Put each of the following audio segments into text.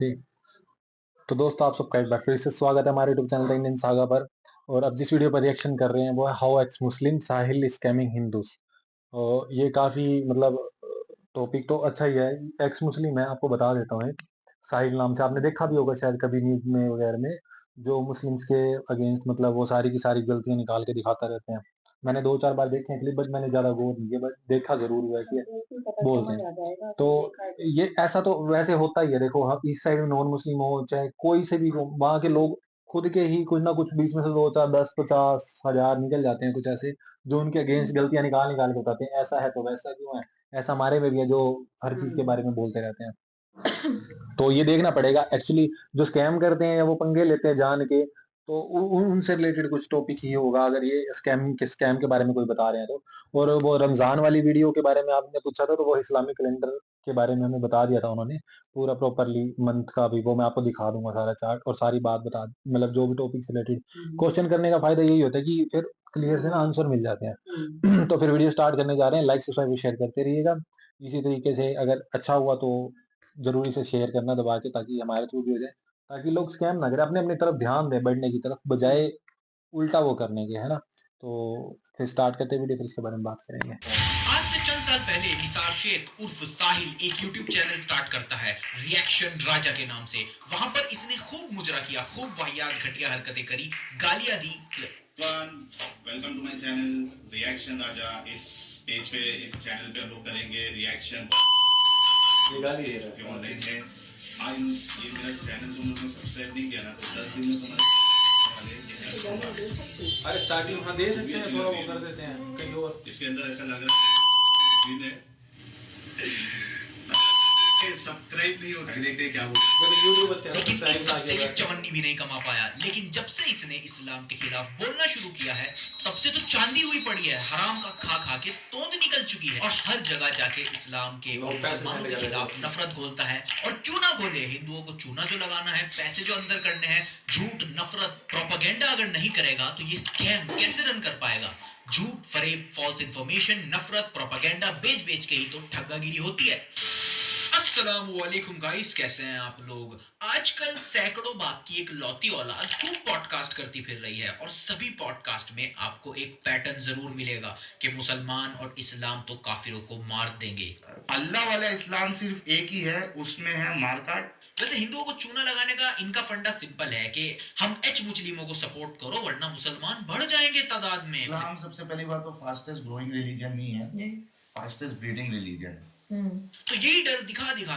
ठीक। तो दोस्तों आप सबका एक बार फिर से स्वागत है हमारे YouTube channel the Indian saga पर। और अब जिस वीडियो पर रिएक्शन कर रहे हैं वो है how x Muslim Sahil scamming Hindus. और ये काफी मतलब टॉपिक तो अच्छा ही है। एक्स मुस्लिम है, आपको बता देता हूँ। साहिल नाम से आपने देखा भी होगा शायद कभी न्यूज में वगैरह में, जो मुस्लिम्स के अगेंस्ट मतलब वो सारी की सारी गलतियां निकाल के दिखाता रहते हैं। मैंने 2-4 बार देखे हैं क्लिप, बट मैंने ज़्यादा गौर नहीं किया, बट देखा ज़रूर हुआ है कि बोलते हैं। तो ये ऐसा तो वैसे होता ही है। देखो हम इस साइड में नॉन मुस्लिम हो चाहे कोई से भी हो, वहाँ के लोग खुद के ही कुछ ना कुछ बीच में से 2, 4, 10, 50 हज़ार निकल जाते हैं कुछ ऐसे, जो उनके अगेंस्ट गलतियाँ निकाल-निकाल के बताते हैं, ऐसा है तो वैसा क्यों है? ऐसा हमारे में भी है जो हर चीज़ के बारे में बोलते रहते हैं। तो ये देखना पड़ेगा एक्चुअली, जो स्कैम करते हैं या वो पंगे लेते हैं जान के, तो उनसे रिलेटेड कुछ टॉपिक ही होगा अगर ये स्कैम के बारे में कोई बता रहे हैं तो। और वो रमजान वाली वीडियो के बारे में आपने पूछा था, तो वो इस्लामिक कैलेंडर के बारे में हमें बता दिया था उन्होंने पूरा प्रॉपरली मंथ का भी। वो मैं आपको दिखा दूंगा सारा चार्ट और सारी बात बता, मतलब जो भी टॉपिक से रिलेटेड क्वेश्चन करने का फायदा यही होता है कि फिर क्लियर से ना आंसर मिल जाते हैं। तो फिर वीडियो स्टार्ट करने जा रहे हैं। लाइक सब्सक्राइब शेयर करते रहिएगा। इसी तरीके से अगर अच्छा हुआ तो ज़रूरी से शेयर करना दबा के, ताकि हमारे थ्रू भी हो जाए, ताकि लोग स्कैम ना करें, अपने-अपनी तरफ ध्यान दें बढ़ने की तरफ, बजाय उल्टा वो करने के, है ना? तो फिर स्टार्ट करते हैं वीडियो, फिर इसके बारे में बात करेंगे। आज से चंद साल पहले निसार शेख उर्फ साहिल एक यूट्यूब चैनल स्टार्ट करता है रिएक्शन राजा के नाम से। वहां पर इसने खूब मुजरा किया, खूब वाहियात घटिया हरकतें करी, गालियां दी। Welcome to my channel reaction Raja. इस पेज पे, इस चैनल पे हम लोग करेंगे रिएक्शन ऑनलाइन है। आज ये मेरा चैनल तुम लोगों ने सब्सक्राइब नहीं किया ना, तो 10 दिन में तुम्हारे अरे स्टार्टिंग हाँ दे सकते हैं, थोड़ा वो कर देते हैं कहीं और। इसके अंदर ऐसा लग रहा है सब्सक्राइब नहीं होता, देखते क्या लेकिन इस सबसे ये चवन्नी भी नहीं कमा पाया। लेकिन जब से इसने इस्लाम के खिलाफ बोलना शुरू किया है, तब से तो चांदी हुई पड़ी है। हराम का खा खा के तोंद निकल चुकी है और हर जगह जाके इस्लाम के और मुसलमानों के खिलाफ नफरत घोलता है। और क्यों ना घोले, हिंदुओं को चूना जो लगाना है, पैसे जो अंदर करने हैं, झूठ, नफरत, प्रोपेगेंडा अगर नहीं करेगा तो ये स्कैम कैसे रन कर पाएगा? झूठ, फरेब, फॉल्स इंफॉर्मेशन, नफरत, प्रोपेगेंडा बेच बेच के ही तो ठगागिरी होती है। अस्सलामुअलैकुम गाइस, कैसे हैं आप लोग? आजकल सैकड़ों बाप की एक लौती औलाद खूब पॉडकास्ट करती फिर रही है और सभी पॉडकास्ट में आपको एक पैटर्न जरूर मिलेगा कि मुसलमान और इस्लाम तो काफिरों को मार देंगे। अल्लाह वाला इस्लाम सिर्फ एक ही है, उसमें है मारकाट। वैसे हिंदुओं को चूना लगाने का इनका फंडा सिंपल है कि हम एच मुस्लिमों को सपोर्ट करो वरना मुसलमान बढ़ जाएंगे तादाद में। इस्लाम सबसे पहली बात तो फास्टेस्ट ग्रोइंग रिलीजन नहीं है, फास्टेस्ट ब्रीडिंग रिलीजन है। तो यही डर दिखा दिखा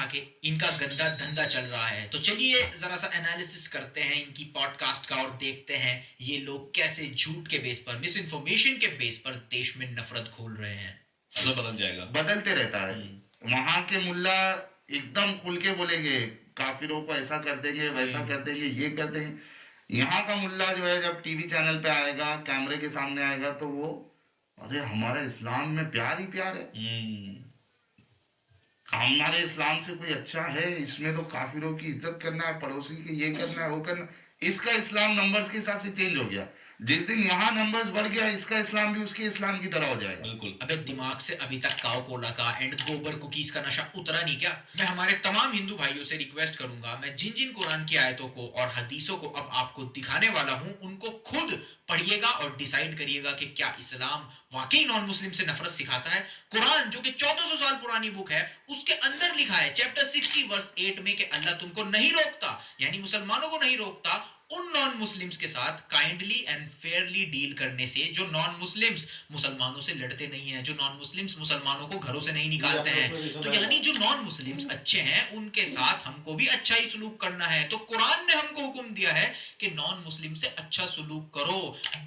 के इनका गंदा धंधा चल रहा है। तो चलिए जरा सा एनालिसिस करते हैं इनकी पॉडकास्ट का और देखते हैं ये लोग कैसे झूठ के बेस पर, मिस इन्फॉर्मेशन के बेस पर देश में नफरत खोल रहे हैं। तो बदल जाएगा, बदलते रहता है। वहां के मुल्ला एकदम खुल के बोलेंगे काफिरों को ऐसा कर देंगे, वैसा कर देंगे, ये कर देंगे। यहाँ का मुल्ला जो है जब टीवी चैनल पे आएगा, कैमरे के सामने आएगा, तो वो अरे हमारे इस्लाम में प्यार ही प्यार है, हमारे इस्लाम से कोई अच्छा है, इसमें तो काफिरों की इज्जत करना है, पड़ोसी की ये करना है, वो करना। इसका इस्लाम नंबर्स के हिसाब से चेंज हो गया। जिस दिन यहाँ नंबर्स बढ़ गया, इसका इस्लाम भी उसके इस्लाम की तरह हो जाएगा। बिल्कुल। अबे दिमाग से अभी तक काव कोला का एंड गोबर कुकीज का नशा उतरा नहीं क्या? मैं हमारे तमाम हिंदू भाइयों से रिक्वेस्ट करूंगा, मैं जिन जिन कुरान की आयतों को और हदीसों को अब आपको दिखाने वाला हूं, उनको खुद पढ़िएगा और डिसाइड करिएगा कि क्या इस्लाम वाकई नॉन मुस्लिम से नफरत सिखाता है। कुरान जो कि 1400 साल पुरानी बुक है, उसके अंदर लिखा है चैप्टर 60 वर्स 8 में कि अल्लाह तुमको नहीं रोकता, यानी मुसलमानों को नहीं रोकता उन नॉन मुस्लिम्स के साथ काइंडली एंड फेयरली डील करने से जो नॉन मुस्लिम्स मुसलमानों से लड़ते नहीं है, जो नॉन मुस्लिम्स मुसलमानों को घरों से नहीं निकालते हैं। तो यानी जो नॉन मुस्लिम्स अच्छे हैं उनके साथ हमको भी अच्छा ही सलूक करना है। तो कुरान ने हमको हुक्म दिया है कि नॉन मुस्लिम से अच्छा सलूक करो।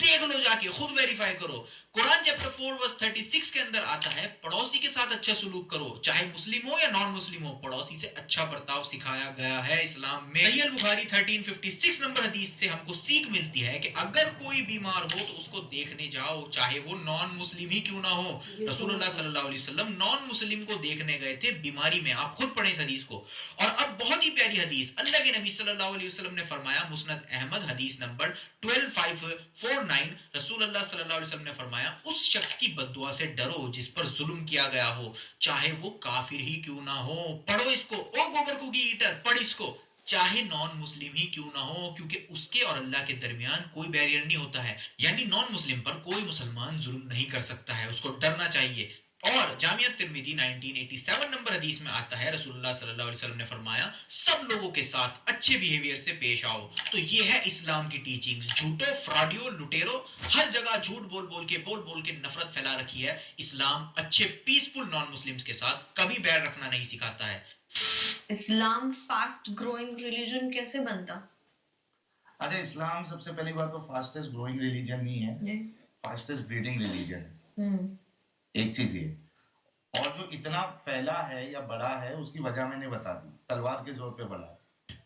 देख लो जाके, खुद वेरीफाई करो। कुरान चैप्टर 4 वर्स 36 के अंदर आता है पड़ोसी के साथ अच्छा सलूक करो, चाहे मुस्लिम हो या नॉन मुस्लिम हो, पड़ोसी से अच्छा बर्ताव सिखाया गया है इस्लाम में। सही अल बुखारी 1356 नंबर हदीस से हमको सीख मिलती है कि अगर कोई बीमार हो तो उसको देखने जाओ, चाहे वो नॉन मुस्लिम ही क्यों ना हो। रसूलुल्लाह सल्लल्लाहु अलैहि वसल्लम नॉन मुस्लिम को देखने गए थे बीमारी में, आप खुद पढ़ें इस हदीस को। और अब बहुत बहुत ही प्यारी हदीस, अल्लाह के नबी सल्लल्लाहु अलैहि वसल्लम ने फरमाया, मुस्नद अहमद हदीस नंबर 12549, रसूल अल्लाह सल्लल्लाहु अलैहि वसल्लम ने फरमाया, उस शख्स की बद्दुआ से डरो जिस पर जुल्म किया गया हो, चाहे वो काफिर ही क्यों ना हो। पढ़ो इसको, ओ गोबर कुकी ईटर, पढ़ इसको, चाहे नॉन मुस्लिम ही क्यों ना हो, क्योंकि उसके और अल्लाह के दरमियान कोई बैरियर नहीं होता है। यानी नॉन मुस्लिम पर कोई मुसलमान जुल्म नहीं कर सकता है, उसको डरना चाहिए। और जामिया तिर्मिदी 1987 नंबर हदीस में आता है, रसूलुल्लाह सल्लल्लाहु अलैहि वसल्लम ने फरमाया, सब लोगों के साथ अच्छे बिहेवियर से पेश आओ। तो ये है इस्लाम की टीचिंग्स। झूठो, फ्रॉडियो, लुटेरो, हर जगह झूठ बोल बोल के नफरत फैला रखी है। इस्लाम अच्छे पीसफुल नॉन मुस्लिम्स के साथ कभी बैर रखना नहीं सिखाता है। इस्लाम फास्ट ग्रोइंग रिलीजन कैसे बनता? अरे इस्लाम सबसे पहली बात तो फास्टेस्ट ग्रोइंग रिलीजन नहीं है, फास्टेस्ट ब्रीडिंग रिलीजन है। एक चीज ये, और जो इतना फैला है या बड़ा है उसकी वजह मैंने बता दी, तलवार के जोर पे बढ़ा है।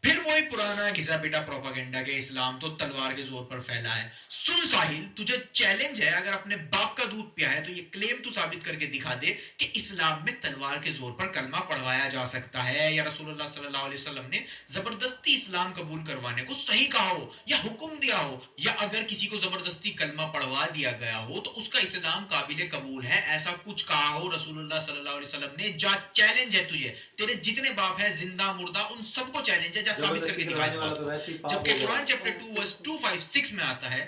फिर वही पुराना घिसा पिटा प्रोपागेंडा के इस्लाम तो तलवार के जोर पर फैला है। सुन साहिल, तुझे चैलेंज है, अगर अपने बाप का दूध पिया है तो ये क्लेम तू साबित करके दिखा दे कि इस्लाम में तलवार के जोर पर कलमा पढ़वाया जा सकता है, या रसूलुल्लाह सल्लल्लाहु अलैहि वसल्लम ने जबरदस्ती इस्लाम कबूल करवाने को सही कहा हो या हुक्म दिया हो, या अगर किसी को जबरदस्ती कलमा पढ़वा दिया गया हो तो उसका इस्लाम काबिल कबूल है, ऐसा कुछ कहा हो रसूलुल्लाह सल्लल्लाहु अलैहि वसल्लम ने। जा, चैलेंज है तुझे, तेरे जितने बाप है जिंदा मुर्दा उन सबको चैलेंज है, जा साबित करके दिखा इस बात को। जबकि कुरान चैप्टर 2 वर्स 256 में आता है,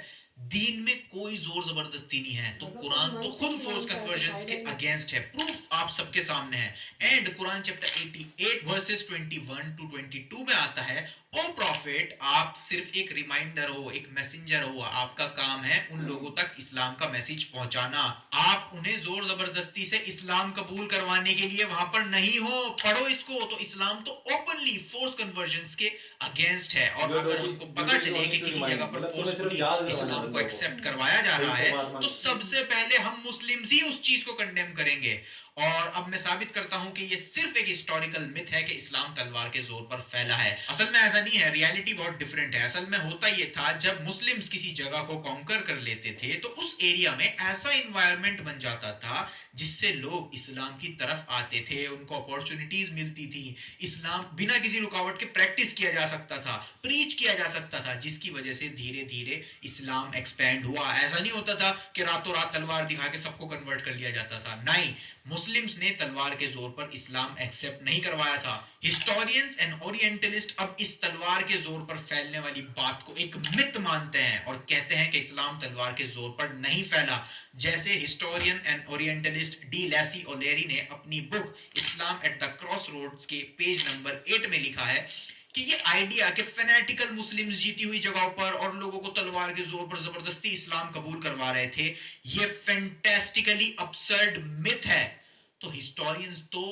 दीन में कोई जोर जबरदस्ती नहीं है। तो कुरान तो खुद फोर्स कन्वर्जन के अगेंस्ट है, प्रूफ आप सबके सामने है। And Quran chapter 88 verses 21 to 22 में आता है, ओ प्रॉफिट, आप सिर्फ एक रिमाइंडर हो, एक मैसेंजर हो, आपका काम है उन लोगों तक इस्लाम का मैसेज पहुंचाना। आप उन्हें जोर जबरदस्ती से इस्लाम कबूल करवाने के लिए वहां पर नहीं हो। पढ़ो इसको। तो इस्लाम तो ओपनली फोर्स कन्वर्जन के अगेंस्ट है। और अगर हमको पता चले कि किसी जगह पर फोर्सफुली इस्लाम को एक्सेप्ट करवाया जा रहा है तो सबसे पहले हम मुस्लिम्स ही उस चीज को कंडेम करेंगे। और अब मैं साबित करता हूं कि ये सिर्फ एक हिस्टोरिकल मिथ है कि इस्लाम तलवार के जोर पर फैला है। असल में ऐसा नहीं है, रियलिटी बहुत डिफरेंट है। असल में होता ये था, जब मुस्लिम्स किसी जगह को कॉन्कर कर लेते थे तो उस एरिया में ऐसा इन्वायरमेंट बन जाता था जिससे लोग इस्लाम की तरफ आते थे, उनको अपॉर्चुनिटीज मिलती थी, इस्लाम बिना किसी रुकावट के प्रैक्टिस किया जा सकता था, प्रीच किया जा सकता था, जिसकी वजह से धीरे धीरे इस्लाम एक्सपैंड हुआ। ऐसा नहीं होता था कि रातों रात तलवार दिखा के सबको कन्वर्ट कर लिया जाता था, नहीं। मुस्लिम्स ने तलवार के जोर पर इस्लाम एक्सेप्ट नहीं करवाया था। हिस्टोरियंस एंड ओरिएंटलिस्ट अब इस तलवार के जोर पर फैलने वाली बात को एक मिथ मानते हैं और कहते हैं कि इस्लाम तलवार के जोर पर नहीं फैला। जैसे हिस्टोरियन एंड ओरिएंटलिस्ट डी लैसी ओलेरी ने अपनी book Islam at the cross roads के पेज नंबर 8 में लिखा है कि ये आइडिया कि फैनेटिकल मुस्लिम्स जीती हुई जगहों पर और लोगों को तलवार के जोर पर जबरदस्ती इस्लाम कबूल करवा रहे थे, ये फैंटास्टिकली अब्सर्ड मिथ है। तो हिस्टोरियंस तो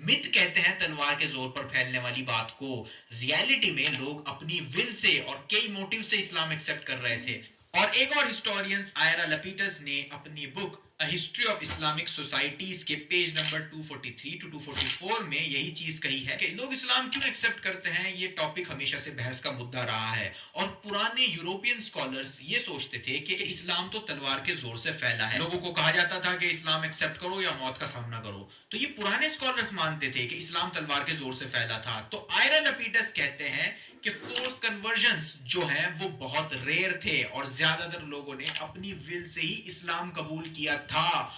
मिथ कहते हैं तलवार के जोर पर फैलने वाली बात को। रियलिटी में लोग अपनी विल से और कई मोटिव से इस्लाम एक्सेप्ट कर रहे थे। और एक और हिस्टोरियंस आयरा लपीटस ने अपनी book a history of Islamic societies के पेज नंबर 243 टू 244 में यही चीज कही है कि लोग इस्लाम क्यों एक्सेप्ट करते हैं। ये टॉपिक हमेशा से बहस का मुद्दा रहा है और पुराने यूरोपियन स्कॉलर्स ये सोचते थे कि इस्लाम तो तलवार के जोर से फैला है। लोगों को कहा जाता था कि इस्लाम एक्सेप्ट करो या मौत का सामना करो। तो ये पुराने स्कॉलर्स मानते थे कि इस्लाम तलवार के जोर से फैला था। तो आयरा लपीटस कहते हैं कि फोर्स कन्वर्जन्स जो हैं वो बहुत रेयर थे और ज्यादातर लोगों ने अपनी विल से ही इस्लाम कबूल किया था।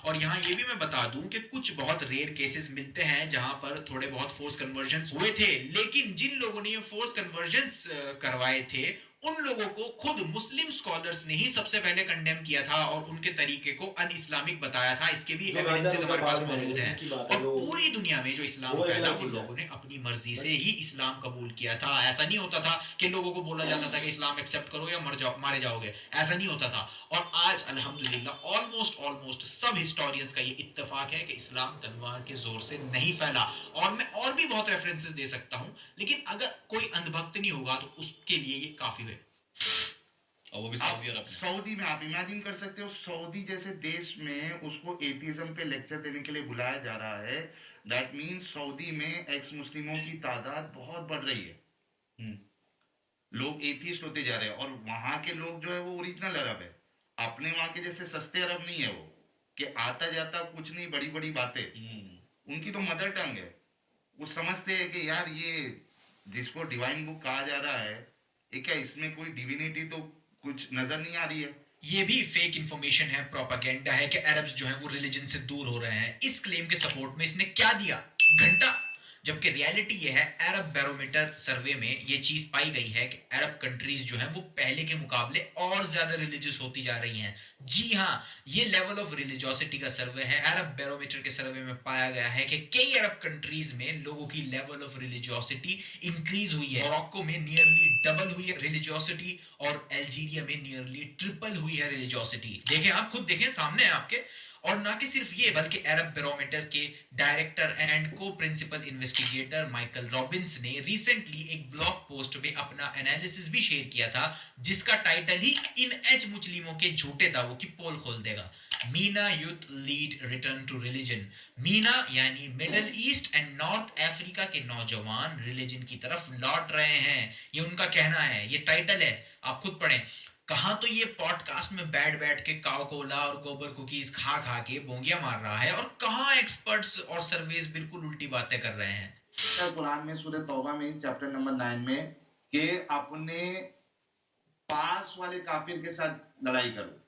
और यहाँ ये भी मैं बता दूं कि कुछ बहुत रेयर केसेस मिलते हैं जहां पर थोड़े बहुत फोर्स कन्वर्जन्स हुए थे, लेकिन जिन लोगों ने ये फोर्स कन्वर्जन्स करवाए थे उन लोगों को खुद मुस्लिम स्कॉलर्स ने ही सबसे पहले कंडेम किया था और उनके तरीके को अन इस्लामिक बताया था। इसके भी एविडेंसेस हमारे पास मौजूद हैं। और पूरी दुनिया में जो इस्लाम फैला वो लोगों ने अपनी मर्जी से ही इस्लाम कबूल किया था। ऐसा नहीं होता था कि लोगों को बोला जाता था कि इस्लाम एक्सेप्ट करो या मर जाओ, मारे जाओगे, ऐसा नहीं होता था। और आज अल्हम्दुलिल्लाह ऑलमोस्ट सब हिस्टोरियंस का ये इत्तेफाक है कि इस्लाम तलवार के जोर से नहीं फैला। और मैं और भी बहुत रेफरेंसेस दे सकता हूं, लेकिन अगर कोई अंधभक्त नहीं होगा तो उसके लिए ये काफी है। और वो भी सऊदी अरब में, सऊदी में आप इमेजिन कर सकते हो, सऊदी जैसे देश में उसको एथिज्म पे लेक्चर देने के लिए बुलाया जा रहा है। दैट मीन्स सऊदी में एक्स मुस्लिमों की तादाद बहुत बढ़ रही है। लोग एथिस्ट होते जा रहे हैं और वहां के लोग जो है वो ओरिजिनल अरब है। अपने वहां के जैसे सस्ते अरब नहीं है वो, कि आता जाता कुछ नहीं, बड़ी बड़ी बातें। उनकी तो मदर टंग है। वो समझते हैं कि यार ये जिसको डिवाइन बुक कहा जा रहा है, ये क्या इसमें कोई डिविनिटी तो कुछ नजर नहीं आ रही है? ये भी फेक इंफॉर्मेशन है, प्रोपागेंडा है कि अरब्स जो है वो रिलीजन से दूर हो रहे हैं। इस क्लेम के सपोर्ट में इसने क्या दिया? घंटा। जबकि रियलिटी ये है, अरब बैरोमीटर सर्वे में ये चीज पाई गई है कि अरब कंट्रीज जो है वो पहले के मुकाबले और ज्यादा रिलीजियस होती जा रही हैं। जी हाँ, ये लेवल ऑफ रिलीजियोसिटी का सर्वे है। अरब बैरोमीटर के सर्वे में पाया गया है कि कई अरब कंट्रीज में लोगों की लेवल ऑफ रिलीजियोसिटी इंक्रीज हुई है। मोरक्को में नियरली डबल हुई है रिलीजियोसिटी, और अल्जीरिया में नियरली ट्रिपल हुई है रिलीजियोसिटी। देखें, आप खुद देखें, सामने है आपके। और ना कि सिर्फ ये, बल्कि अरब बैरोमीटर के डायरेक्टर एंड को प्रिंसिपल इन्वेस्टिगेटर माइकल रॉबिन्स ने रिसेंटली एक ब्लॉग पोस्ट में अपना एनालिसिस भी शेयर किया था, जिसका टाइटल ही इन एच मुस्लिमों के झूठे दावों की पोल खोल देगा। MENA youth lead return to religion. MENA यानी Middle East and North Africa के नौजवान रिलीजन की तरफ लौट रहे हैं, ये उनका कहना है। ये टाइटल है, आप खुद पढ़ें। कहाँ तो ये पॉडकास्ट में बैठ बैठ के काव कोला और गोबर कुकीज खा खा के बोंगिया मार रहा है, और कहाँ एक्सपर्ट्स और सर्वेस बिल्कुल उल्टी बातें कर रहे हैं। कुरान में सूरह तौबा में चैप्टर नंबर 9 में कि अपने पास वाले काफिर के साथ लड़ाई करो,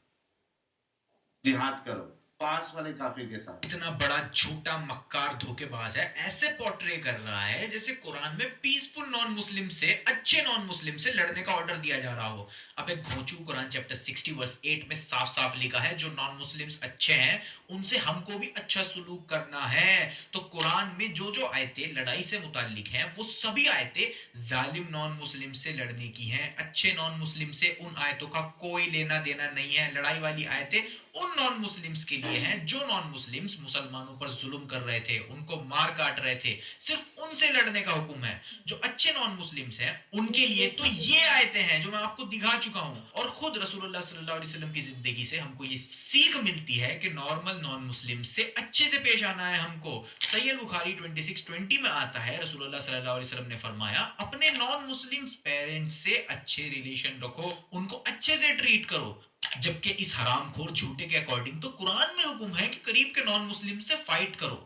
जिहाद करो, पास वाले काफिर के साथ। इतना बड़ा झूठा मक्कार धोखेबाज है, ऐसे पोर्ट्रे कर रहा है जैसे कुरान में पीसफुल नॉन मुस्लिम से, अच्छे नॉन मुस्लिम से लड़ने का ऑर्डर दिया जा रहा हो। अब एक घोंचू कुरान चैप्टर 60 वर्स 8 में साफ साफ लिखा है, जो नॉन मुस्लिम्स अच्छे हैं उनसे हमको भी अच्छा सुलूक करना है। तो कुरान में जो जो आयतें लड़ाई से मुताल्लिक हैं, वो सभी आयतें जालिम नॉन मुस्लिम से लड़ने की हैं। अच्छे नॉन मुस्लिम से उन आयतों का कोई लेना देना नहीं है। लड़ाई वाली आयतें उन नॉन मुस्लिम्स के लिए हैं जो नॉन मुस्लिम्स मुसलमानों पर जुल्म कर रहे थे, उनको मार काट रहे थे, सिर्फ उनसे लड़ने का हुक्म है। जो अच्छे नॉन मुस्लिम्स हैं उनके लिए तो ये आयतें हैं जो मैं आपको दिखा चुका हूं। और खुद रसूलुल्लाह सल्लल्लाहु अलैहि वसल्लम की जिंदगी से हमको ये सीख मिलती है कि नॉर्मल नॉन मुस्लिम से अच्छे से पेश आना है हमको। सही बुखारी 26:20 में आता है, रसूलुल्लाह सल्लल्लाहु अलैहि वसल्लम ने फरमाया, अपने नॉन मुस्लिम पेरेंट्स से अच्छे रिलेशन रखो, उनको अच्छे से ट्रीट करो। जबकि इस हरामखोर झूठे के अकॉर्डिंग तो कुरान में हुक्म है कि करीब के नॉन मुस्लिम से फाइट करो,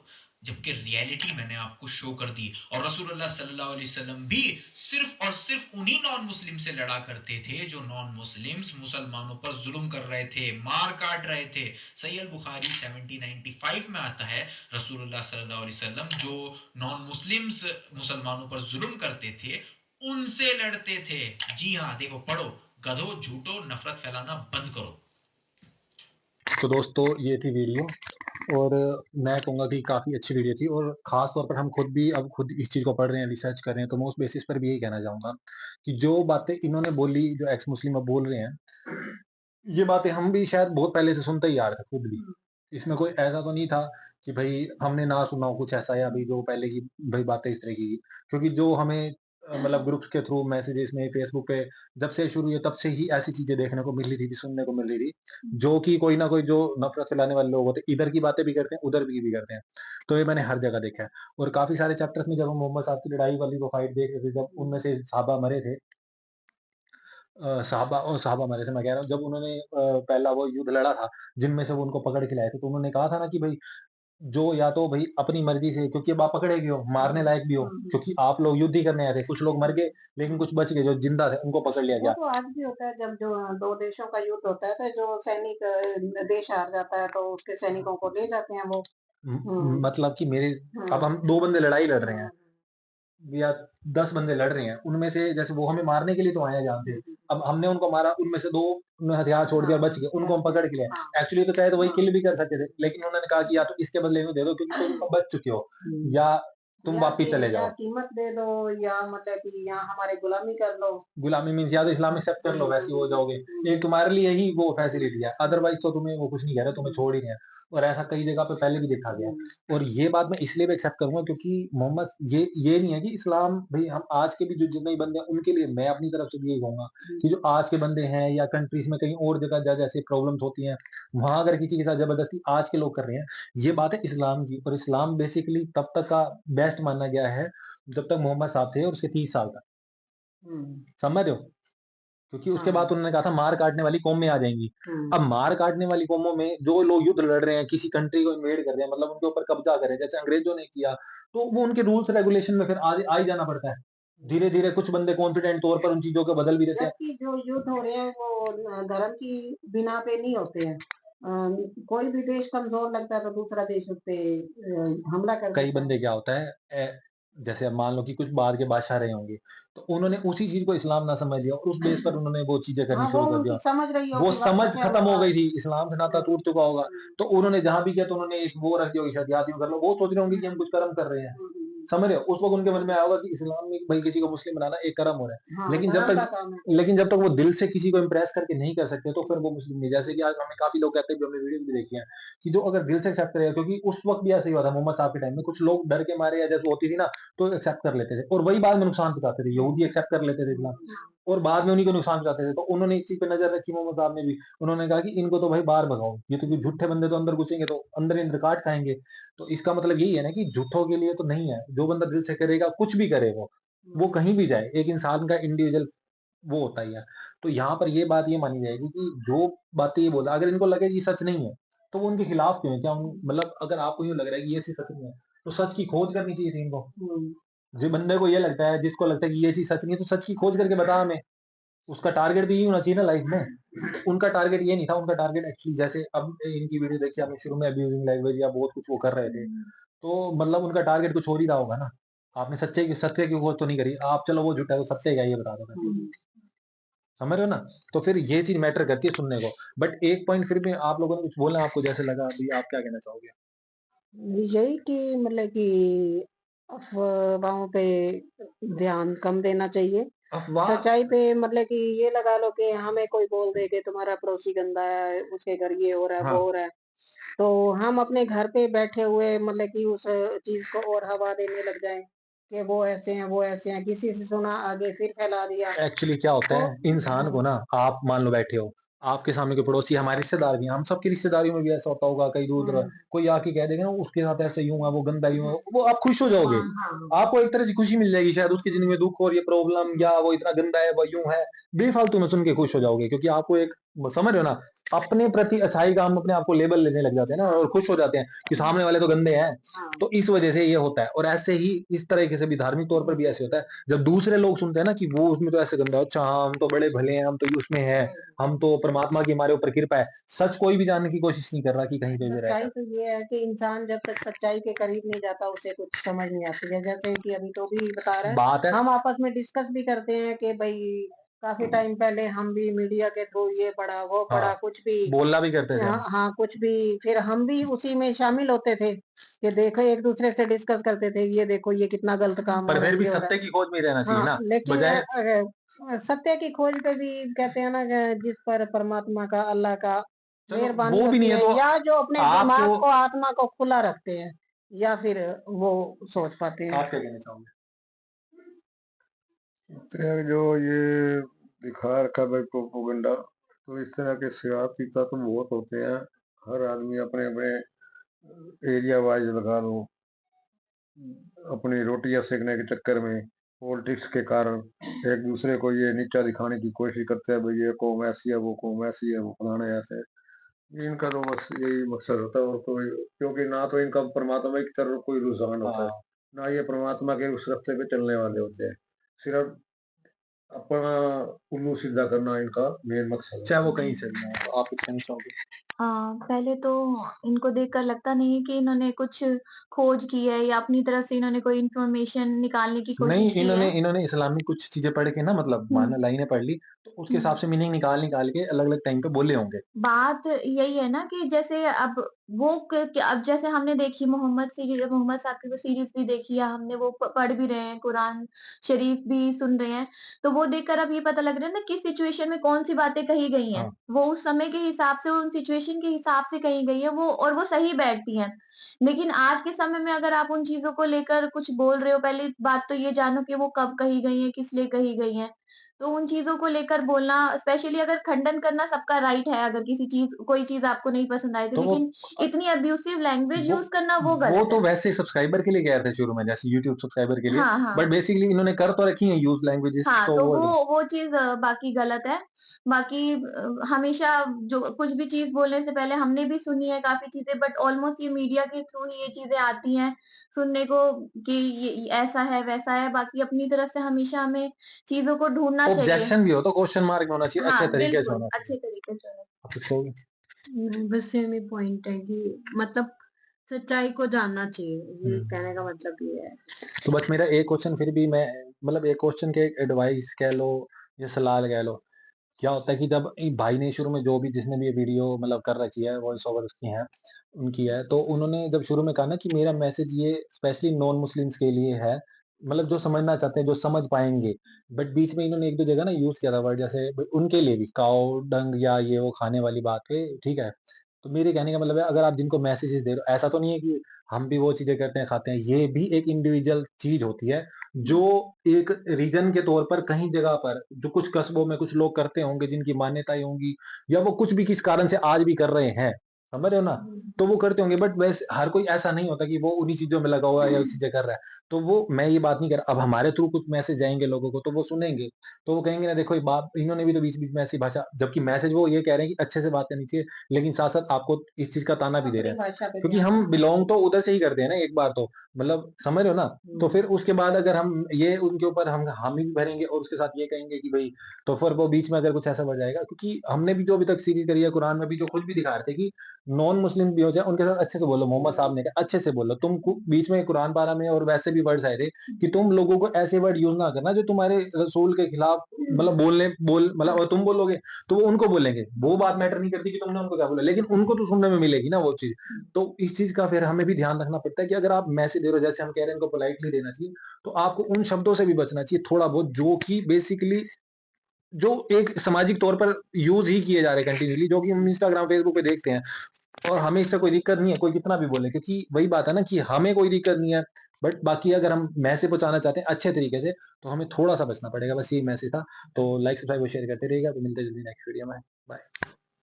जबकि रियलिटी मैंने आपको शो कर दी। और रसूलुल्लाह सल्लल्लाहु अलैहि वसल्लम भी सिर्फ और सिर्फ उन्हीं नॉन मुस्लिम से लड़ा करते थे जो नॉन मुस्लिम्स मुसलमानों पर जुल्म कर रहे थे, मार काट रहे थे। सही अल बुखारी 7095 में आता है, रसूलुल्लाह सल्लल्लाहु अलैहि वसल्लम जो नॉन मुस्लिम्स मुसलमानों पर जुल्म करते थे उनसे लड़ते थे। जी हाँ, देखो, पढ़ो, गधो, झूठो, नफरत फैलाना बंद करो। तो दोस्तों, ये थी वीडियो, और मैं कहूँगा कि काफ़ी अच्छी वीडियो थी, और ख़ास तौर पर हम खुद भी अब खुद इस चीज़ को पढ़ रहे हैं, रिसर्च कर रहे हैं, तो मैं उस बेसिस पर भी यही कहना चाहूँगा कि जो बातें इन्होंने बोली, जो एक्स मुस्लिम अब बोल रहे हैं, ये बातें हम भी शायद बहुत पहले से सुनते ही आ रहे थे खुद भी। इसमें कोई ऐसा तो नहीं था कि भई हमने ना सुना हो कुछ ऐसा, या भई जो पहले की भई बातें इस तरह की। क्योंकि जो हमें मतलब ग्रुप्स के थ्रू मैसेजेस में, फेसबुक पे जब से शुरू हुई है तब से ही ऐसी चीज़ें देखने को मिल रही थी, सुनने को मिल रही थी, जो कि कोई ना कोई जो नफ़रत फैलाने वाले लोग होते हैं, इधर की बातें भी करते हैं, उधर की भी करते हैं। तो ये मैंने हर जगह देखा है, और काफ़ी सारे चैप्टर्स में जब हम मोहम्मद साहब की लड़ाई वाली वो फाइट देख रहे थे, जब उनमें से सहाबा मरे थे, साहबा मरे थे, मैं कह रहा हूँ, जब उन्होंने पहला वो युद्ध लड़ा था, जिनमें से वो उनको पकड़ के लाए थे, तो उन्होंने कहा था ना कि भई जो या तो भई अपनी मर्ज़ी से, क्योंकि अब आप पकड़े गए हो, मारने लायक भी हो, क्योंकि आप लोग युद्ध ही करने आए थे, कुछ लोग मर गए, लेकिन कुछ बच गए, जो जिंदा थे, उनको पकड़ लिया वो गया। तो आज भी होता है जब जो 2 देशों का युद्ध होता है, तो जो सैनिक देश हार जाता है तो उसके सैनिकों को ले जाते हैं वो। मतलब कि मेरे अब हम हुँ। 2 बंदे लड़ाई लड़ रहे हैं, हुँ, या 10 बंदे लड़ रहे हैं, उनमें से जैसे वो हमें मारने के लिए तो आए हैं जान से, हुँ, हुँ। अब हमने उनको मारा, उनमें से 2 ने हथियार छोड़ दिया और बच गए, उनको हम पकड़ के ले आए। हाँ, एक्चुअली तो चाहे तो वही हाँ। किल भी कर सकते थे, लेकिन उन्होंने कहा कि या तो इसके बदले में दे दो क्योंकि तुम तो बच चुके हो, हुँ। या तुम वापिस चले या जाओ। कीमत दे दो या मतलब कि या हमारी गुलामी कर लो। गुलामी मीन्स या तो इस्लाम एक्सेप्ट कर लो, वैसे हो जाओगे। ये तुम्हारे लिए ही वो फैसिलिटी है, अदरवाइज़ तो तुम्हें वो कुछ नहीं कह रहे, तुम्हें छोड़ ही रहे हैं, और ऐसा कई जगह पे पहले भी देखा गया है। और ये बात मैं इसलिए भी एक्सेप्ट करूँगा क्योंकि मोहम्मद, ये नहीं है कि इस्लाम भई हम आज के भी जो जितने भी बंदे हैं उनके लिए, मैं अपनी तरफ से भी यही कहूँगा कि जो आज के बंदे हैं या कंट्रीज़ में कहीं और जगह जैसे प्रॉब्लम्स होती हैं, वहाँ अगर किसी के साथ ज़बरदस्ती आज के लोग कर रहे हैं, ये बात है इस्लाम की, और इस्लाम बेसिकली तब तक का बेस्ट माना गया है, जब तक मोहम्मद साहब थे और उसके 30 साल तक। हुँ। समझ रहे हो? क्योंकि उसके बाद हाँ। उन्होंने कहा था मार काटने वाली कौमें आ जाएँगी। हुँ। अब मार काटने वाली कौमों में जो लोग युद्ध लड़ रहे हैं, किसी कंट्री को इन्वेड कर रहे हैं, मतलब उनके ऊपर कब्ज़ा कर रहे हैं, जैसे अंग्रेज़ों ने किया, तो वो उनके रूल्स रेगुलेशन में फिर आ ही जाना पड़ता है। धीरे-धीरे कुछ बंदे कॉन्फिडेंट तौर पर उन चीज़ों को बदल भी देते हैं। जबकि जो युद्ध हो रहे हैं वो धर्म की बिना पे नहीं होते हैं। कोई भी देश कमज़ोर लगता है तो दूसरा देश उस पे हमला कर कई देता है। बंदे क्या होता है जैसे अब मान लो कि कुछ बाहर के बादशाह रहे होंगे, तो उन्होंने उसी चीज़ को इस्लाम ना समझ लिया और उस बेस पर उन्होंने वो चीज़ें करनी हाँ, वो शुरू कर दिया। उनकी समझ रही वो होगी वक़्त समझ से खत्म हो अनुसार। गई थी, इस्लाम से नाता हुँ, टूट चुका होगा, हुँ, तो उन्होंने जहाँ भी किया तो उन्होंने एक वो रख दिया होगी शायद याद यूँ कर लो, वो सोच रहे होंगे कि हम कुछ कर्म कर रहे हैं। हुँ, हुँ, समझ रहे हो? उस वक़्त उनके मन में आया होगा कि इस्लाम में भई किसी को मुस्लिम बनाना एक कर्म हो रहा है। हाँ, धर्म का काम है। लेकिन जब तक वो दिल से किसी को इम्प्रेस करके नहीं कर सकते, तो फिर वो मुस्लिम नहीं। जैसे कि आज हमें काफ़ी लोग कहते हैं, जो हमने वीडियोज़ भी देखी हैं, कि जो अगर दिल से एक्सेप्ट करेगा, क्योंकि उस वक़्त भी ऐसे ही हुआ था मोहम्मद साहब के टाइम में, कुछ लोग डर के मारे या जैसे होती थी ना, तो एक्सेप्ट कर लेते थे और वही बाद में नुकसान पहुँचाते थे। यहूदी एक्सेप्ट कर लेते थे इस्लाम और बाद में उन्हीं को नुकसान पहुँचाते थे। तो उन्होंने इस चीज़ पे नज़र रखी मोहम्मद साहब ने भी। उन्होंने कहा कि इनको तो भाई बाहर भगाओ, ये तो कोई झूठे बंदे तो अंदर घुसेंगे तो अंदर ही अंदर काट खाएँगे। तो इसका मतलब यही है ना कि झूठों के लिए तो नहीं है, जो बंदा दिल से करेगा, कुछ भी करे वो कहीं भी जाए, एक इंसान का इंडिविजुअल वो होता ही है। तो यहाँ पर ये बात ये मानी जाएगी कि जो बातें ये बोला, अगर इनको लगे कि सच नहीं है, तो वो उनके खिलाफ क्यों है? क्या उन मतलब अगर आपको यूँ लग रहा है कि ये चीज़ सच नहीं है, तो सच की खोज करनी चाहिए थी इनको। हुँ, जो बंदे को ये लगता है, जिसको लगता है कि ये चीज़ सच नहीं है, तो सच की खोज करके बता हमें। उसका टारगेट भी यही होना चाहिए ना लाइफ में। तो उनका टारगेट ये नहीं था, उनका टारगेट एक्चुअली जैसे अब इनकी वीडियो देखी आपने, शुरू में अब्यूजिंग लैंग्वेज या बहुत कुछ वो कर रहे थे। तो मतलब उनका टारगेट कुछ और ही रहा होगा ना। आपने सत्य की खोज तो नहीं करी। आप चलो वो झूठा है, वो सत्य क्या है ये बता दो फिर। हुँ। समझ रहे हो ना? तो फिर ये चीज़ मैटर करती है सुनने को। बट एक पॉइंट फिर भी आप लोगों ने कुछ बोला, आपको जैसे लगा, अभी आप क्या कहना चाहोगे? यही कि मतलब कि अफ़वाहों पे ध्यान कम देना चाहिए। अफ़वाह सच्चाई पे मतलब कि ये लगा लो कि हमें कोई बोल दे कि तुम्हारा पड़ोसी गंदा है, उसके घर ये हो रहा है, वो हाँ, हो रहा है। तो हम अपने घर पे बैठे हुए मतलब कि उस चीज़ को और हवा देने लग जाएँ कि वो ऐसे हैं, वो ऐसे हैं। किसी से सुना आगे फिर फैला दिया। एक्चुअली क्या होता तो है, इंसान को ना आप मान लो बैठे हो, आपके सामने कोई पड़ोसी हमारे रिश्तेदार भी हैं, हम सबकी रिश्तेदारियों में भी ऐसा होता होगा, कहीं दूर हुँ, कोई आके कह देगा ना उसके साथ ऐसे यूँ है, वो गंदा यूँ है, हुँ। वो आप खुश हो जाओगे। हाँ, हाँ। आपको एक तरह से खुशी मिल जाएगी, शायद उसकी ज़िंदगी में दुःख और ये प्रॉब्लम या वो इतना गंदा है, वो यूँ है, बेफ़ालतू में सुन के खुश हो जाओगे, क्योंकि आपको एक समझ रहे हो ना, अपने प्रति अच्छाई का हम अपने आप को लेबल लेने लग जाते हैं ना और खुश हो जाते हैं कि सामने वाले तो गंदे हैं। हाँ। तो इस वजह से ये होता है और ऐसे ही इस तरीके से भी धार्मिक तौर पर भी ऐसे होता है। जब दूसरे लोग सुनते हैं ना कि वो उसमें तो ऐसे गंदा है, अच्छा हाँ, हम तो बड़े भले हैं, हम तो उसमें हैं, हम तो परमात्मा की हमारे ऊपर कृपा है। सच कोई भी जानने की कोशिश नहीं कर रहा कि कहीं पे भी सच्चाई रहकर। तो ये है कि इंसान जब तक सच्चाई के करीब नहीं जाता उसे कुछ समझ नहीं आती है। जैसे कि अभी तो भी बता रहा है, बात है हम आपस में डिस्कस भी करते हैं कि भई काफ़ी टाइम पहले हम भी मीडिया के थ्रू ये पढ़ा, वो हाँ, पढ़ा, कुछ भी बोलना भी करते थे हाँ, हम। हाँ, कुछ भी फिर हम भी उसी में शामिल होते थे कि देखो एक-दूसरे से डिस्कस करते थे, ये देखो ये कितना गलत काम हो पर रहा फिर है, भी ये हो रहा सत्य की खोज में ही रहना है। चाहिए हाँ, ना, लेकिन बजाय सत्य की खोज पे भी कहते हैं ना कि जिस पर परमात्मा का, अल्लाह का चलो मेहरबानी वो भी होती नहीं है है तो या जो अपने आपको दिमाग को, आत्मा को खुला रखते हैं या फिर वो सोच पाते हैं। आप क्या कहना चाहोगे? तो यार जो ये दिखा रखा है प्रोपोगंडा, तो इस तरह के सियासी तत्व बहुत होते हैं। हर आदमी अपने अपने एरिया वाइज लगा लो, अपनी रोटियां सेकने के चक्कर में, पॉलिटिक्स के कारण एक दूसरे को ये नीचा दिखाने की कोशिश करते हैं, भाई ये कौम ऐसी है, वो कौम ऐसी है, वो फलाना ऐसे है। इनका तो बस यही मकसद होता है और कोई, क्योंकि ना तो इनका परमात्मा की तरफ कोई रुझान होता है, हाँ, ना ये परमात्मा के उस रास्ते पे चलने वाले होते हैं। सिर्फ अपना उल्लू सीधा करना इनका मेन मकसद चाहे होता वो है। कहीं से भी हो, तो आप कुछ कहना चाहोगे? पहले तो इनको देखकर लगता नहीं है कि इन्होंने कुछ खोज की है या अपनी तरफ से इन्होंने कोई इन्फॉर्मेशन निकालने की नहीं, कोशिश की इन्होंने है। इन्होंने इस्लामिक कुछ चीज़ें पढ़ के ना, मतलब हुँ, मान लाइनें पढ़ ली, तो उसके हुँ। हिसाब से मीनिंग निकाल-निकाल के अलग-अलग टाइम पे बोले होंगे। बात यही है ना कि जैसे अब वो क क अब जैसे हमने देखी मोहम्मद साहब की वो सीरीज़ भी देखी है हमने, वो पढ़ भी रहे हैं, कुरान शरीफ भी सुन रहे हैं। तो वो देखकर अब ये पता लग रहा है ना किस सिचुएशन में कौन-सी बातें कही गई हैं। हाँ, वो उस समय के हिसाब से और उन सिचुएशन के हिसाब से कही गई हैं वो और वो सही बैठती हैं। लेकिन आज के समय में अगर आप उन चीज़ों को लेकर कुछ बोल रहे हो, पहली बात तो ये जानो कि वो कब कही गई हैं, किस लिए कही गई हैं। तो उन चीज़ों को लेकर बोलना स्पेशली अगर खंडन करना सबका राइट है, अगर कोई चीज़ आपको नहीं पसंद आई तो, तो वो लेकिन इतनी अब्यूसिव लैंग्वेज वो यूज़ करना वो वो गलत तो है। वैसे ही सब्सक्राइबर के लिए कह रहे थे शुरू में, जैसे यूट्यूब सब्सक्राइबर के लिए, हाँ, बट हाँ। बेसिकली इन्होंने कर तो रखी है यूज़ लैंग्वेजेस, हाँ, तो तो वो वो चीज़ बाकी गलत है। बाकी हमेशा जो कुछ भी चीज़ बोलने से पहले हमने भी सुनी है काफ़ी चीज़ें, बट ऑलमोस्ट ये मीडिया के थ्रू ही ये चीज़ें आती हैं सुनने को कि ये ऐसा है, वैसा है। बाकी अपनी तरफ से हमेशा हमें चीज़ों को ढूँढना चाहिए। ऑब्जेक्शन भी हो तो क्वेश्चन मार्क में होना चाहिए, अच्छे हाँ, तरीके से बिल्कुल, होना चाहिए। अच्छे तरीके से होना आप कुछ कहोगे? नहीं, बस सेम ही पॉइंट है कि मतलब सच्चाई को जानना चाहिए, ये हुँ। कहने का मतलब ये है। तो बस मेरा एक क्वेश्चन फिर भी मैं मतलब एक क्वेश्चन के एडवाइस कह लो या सलाह कह लो, क्या होता है कि जब भाई ने शुरू में जो भी जिसने भी ये वीडियो मतलब कर रखी है, वॉइस ओवर उसकी है, उनकी है, तो उन्होंने जब शुरू में कहा ना कि मेरा मैसेज ये स्पेशली नॉन मुस्लिम्स के लिए है, मतलब जो समझना चाहते हैं, जो समझ पाएँगे। बट बीच में इन्होंने 1-2 जगह ना यूज़ किया था वर्ड, जैसे भ उनके लिए भी काऊ डंग या ये वो खाने वाली बात पे, ठीक है? तो मेरे कहने का मतलब है, अगर आप जिनको मैसेजेस दे रहे हो, ऐसा तो नहीं है कि हम भी वो चीज़ें करते हैं, खाते हैं। ये भी एक इंडिविजुअल चीज़ होती है, जो एक रीजन के तौर पर कहीं जगह पर जो कुछ कस्बों में कुछ लोग करते होंगे, जिनकी मान्यताएँ होंगी या वो कुछ भी किस कारण से आज भी कर रहे हैं, समझ रहे हो ना? तो वो करते होंगे, बट वैसे हर कोई ऐसा नहीं होता कि वो उन्हीं चीज़ों में लगा हुआ है या वो चीज़ें कर रहा है। तो वो मैं ये बात नहीं कर रहा, अब हमारे थ्रू कुछ मैसेज जाएँगे लोगों को, तो वो सुनेंगे, तो वो कहेंगे ना देखो ये बात इन्होंने भी तो बीच-बीच में ऐसी भाषा, जबकि मैसेज वो ये कह रहे हैं कि अच्छे से बात करनी चाहिए, लेकिन साथ-साथ आपको इस चीज़ का ताना भी दे रहे अपनी हैं। भाषा पे क्योंकि ध्यान हम देना बिलॉन्ग चाहिए। तो उधर से ही करते हैं ना एक बार तो, मतलब समझ रहे हो ना? तो हुँ। फिर उसके बाद अगर हम ये उनके ऊपर हम हामी भी भरेंगे और उसके साथ ये कहेंगे कि भई, तो फिर वो बीच में अगर कुछ ऐसा बढ़ जाएगा, क्योंकि हमने भी जो अभी तक सीरीज़ करी है, कुरान में भी जो कुछ भी दिखा रहे थे कि नॉन मुस्लिम भी हो जाए, उनके साथ अच्छे से बोलो, मोहम्मद साहब ने कहा अच्छे से बोलो। तुम कु बीच में कुरान पारा में और वैसे भी वर्ड्स आए थे कि तुम लोगों को ऐसे वर्ड यूज़ ना करना जो तुम्हारे रसूल के खिलाफ मतलब मतलब और तुम बोलोगे, तो वो उनको बोलेंगे। वो बात मैटर नहीं करती कि तुमने उनको क्या बोला, लेकिन उनको तो सुनने में मिलेगी ना वो चीज़। तो इस चीज़ का फिर हमें भी ध्यान रखना पड़ता है कि अगर आप मैसेज दे रहे हो, जैसे हम कह रहे हैं इनको पोलाइटली देना चाहिए, तो आपको उन शब्दों से भी बचना चाहिए थोड़ा बहुत, जो कि बेसिकली जो एक सामाजिक तौर पर यूज़ ही किए जा रहे हैं कंटीन्यूअसली, जो कि हम इंस्टाग्राम, फेसबुक पे देखते हैं। और हमें इससे कोई दिक्कत नहीं है, कोई कितना भी बोले, क्योंकि वही बात है ना कि हमें कोई दिक्कत नहीं है, बट बाकी अगर हम मैसेज पहुँचाना चाहते हैं अच्छे तरीके से, तो हमें थोड़ा-सा बचना पड़ेगा, बस यही मैसेज था। तो लाइक, सब्सक्राइब और शेयर करते रहिएगा, तो मिलते हैं जल्दी नेक्स्ट वीडियो में। बाय।